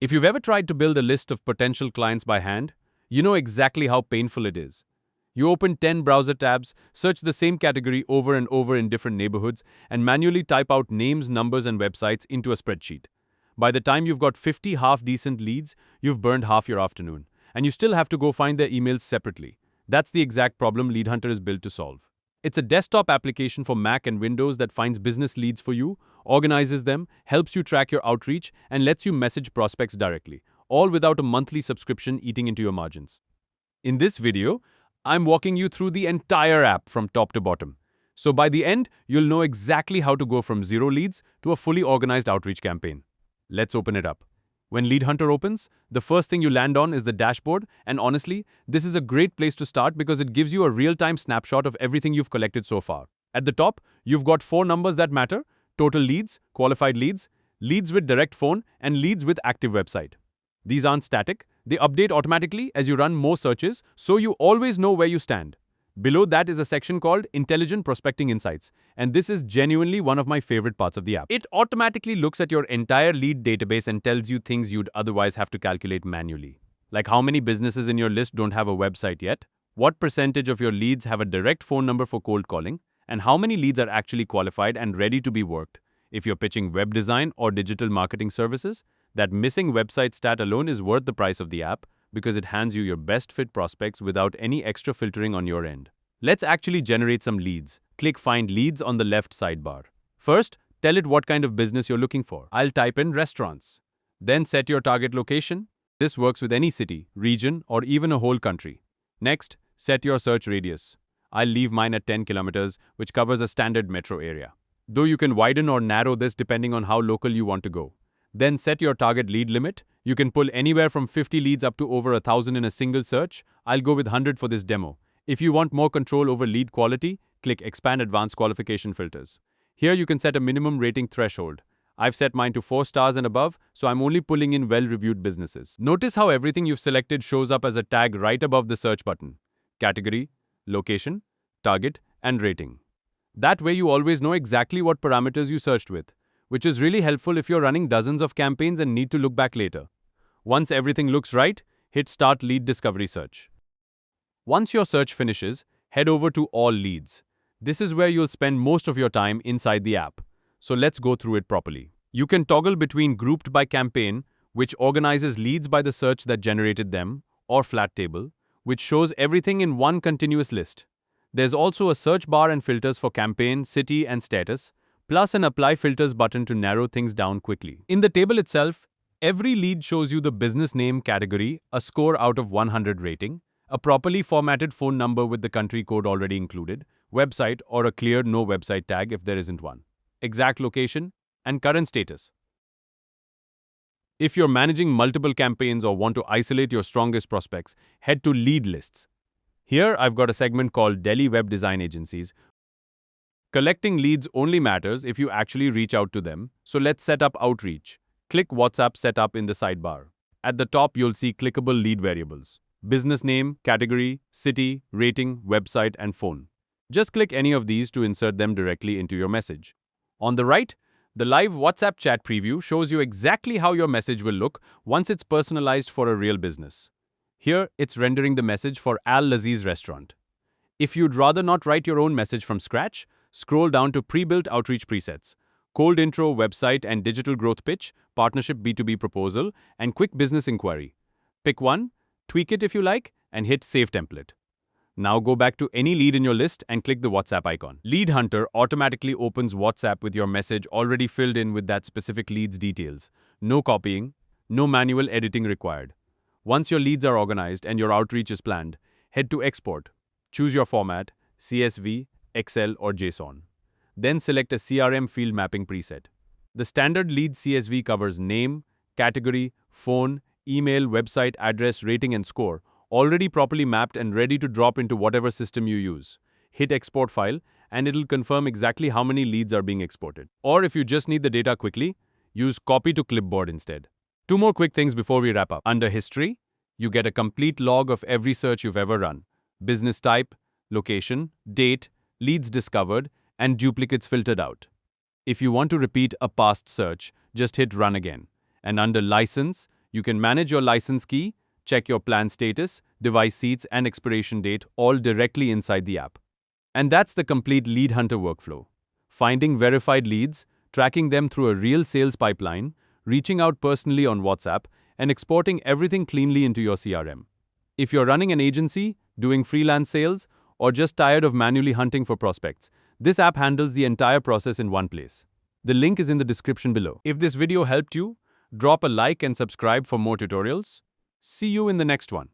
If you've ever tried to build a list of potential clients by hand, you know exactly how painful it is. You open 10 browser tabs, search the same category over and over in different neighborhoods, and manually type out names, numbers, and websites into a spreadsheet. By the time you've got 50 half-decent leads, you've burned half your afternoon, and you still have to go find their emails separately. That's the exact problem Lead Hunter is built to solve. It's a desktop application for Mac and Windows that finds business leads for you, organizes them, helps you track your outreach, and lets you message prospects directly, all without a monthly subscription eating into your margins. In this video, I'm walking you through the entire app from top to bottom. So by the end, you'll know exactly how to go from zero leads to a fully organized outreach campaign. Let's open it up. When Lead Hunter opens, the first thing you land on is the dashboard, and honestly, this is a great place to start because it gives you a real-time snapshot of everything you've collected so far. At the top, you've got 4 numbers that matter: total leads, qualified leads, leads with direct phone, and leads with active website. These aren't static, they update automatically as you run more searches, so you always know where you stand. Below that is a section called Intelligent Prospecting Insights, and this is genuinely one of my favorite parts of the app. It automatically looks at your entire lead database and tells you things you'd otherwise have to calculate manually. Like how many businesses in your list don't have a website yet, what percentage of your leads have a direct phone number for cold calling, and how many leads are actually qualified and ready to be worked. If you're pitching web design or digital marketing services, that missing website stat alone is worth the price of the app, because it hands you your best fit prospects without any extra filtering on your end. Let's actually generate some leads. Click Find Leads on the left sidebar. First, tell it what kind of business you're looking for. I'll type in restaurants. Then set your target location. This works with any city, region, or even a whole country. Next, set your search radius. I'll leave mine at 10 kilometers, which covers a standard metro area. Though you can widen or narrow this depending on how local you want to go. Then set your target lead limit. You can pull anywhere from 50 leads up to over 1,000 in a single search. I'll go with 100 for this demo. If you want more control over lead quality, click Expand Advanced Qualification Filters. Here you can set a minimum rating threshold. I've set mine to 4 stars and above, so I'm only pulling in well-reviewed businesses. Notice how everything you've selected shows up as a tag right above the search button. Category, location, target, and rating. That way you always know exactly what parameters you searched with, which is really helpful if you're running dozens of campaigns and need to look back later. Once everything looks right, hit Start Lead Discovery Search. Once your search finishes, head over to All Leads. This is where you'll spend most of your time inside the app. So let's go through it properly. You can toggle between Grouped by Campaign, which organizes leads by the search that generated them, or Flat Table, which shows everything in one continuous list. There's also a search bar and filters for campaign, city, and status, plus an Apply Filters button to narrow things down quickly. In the table itself, every lead shows you the business name, category, a score out of 100 rating, a properly formatted phone number with the country code already included, website or a clear no website tag if there isn't one, exact location, and current status. If you're managing multiple campaigns or want to isolate your strongest prospects, head to Lead Lists. Here I've got a segment called Delhi Web Design Agencies. Collecting leads only matters if you actually reach out to them, so let's set up outreach. Click WhatsApp Setup in the sidebar. At the top you'll see clickable lead variables: business name, category, city, rating, website, and phone. Just click any of these to insert them directly into your message. On the right, the live WhatsApp chat preview shows you exactly how your message will look once it's personalized for a real business. Here, it's rendering the message for Al Laziz Restaurant. If you'd rather not write your own message from scratch, scroll down to Pre-built Outreach Presets, Cold Intro, Website and Digital Growth Pitch, Partnership B2B Proposal, and Quick Business Inquiry. Pick one, tweak it if you like, and hit Save Template. Now go back to any lead in your list and click the WhatsApp icon. Lead Hunter automatically opens WhatsApp with your message already filled in with that specific lead's details. No copying, no manual editing required. Once your leads are organized and your outreach is planned, head to Export. Choose your format, CSV, Excel, or JSON. Then select a CRM field mapping preset. The standard lead CSV covers name, category, phone, email, website, address, rating, and score, already properly mapped and ready to drop into whatever system you use. Hit Export File, and it'll confirm exactly how many leads are being exported. Or if you just need the data quickly, use Copy to Clipboard instead. 2 more quick things before we wrap up. Under History, you get a complete log of every search you've ever run: business type, location, date, leads discovered, and duplicates filtered out. If you want to repeat a past search, just hit Run again. And under License, You can manage your license key, check your plan status, device seats, and expiration date all directly inside the app. And that's the complete lead hunter workflow. Finding verified leads, tracking them through a real sales pipeline, reaching out personally on WhatsApp, and exporting everything cleanly into your CRM. If you're running an agency, doing freelance sales, or just tired of manually hunting for prospects, this app handles the entire process in one place. The link is in the description below. If this video helped you, drop a like and subscribe for more tutorials. See you in the next one.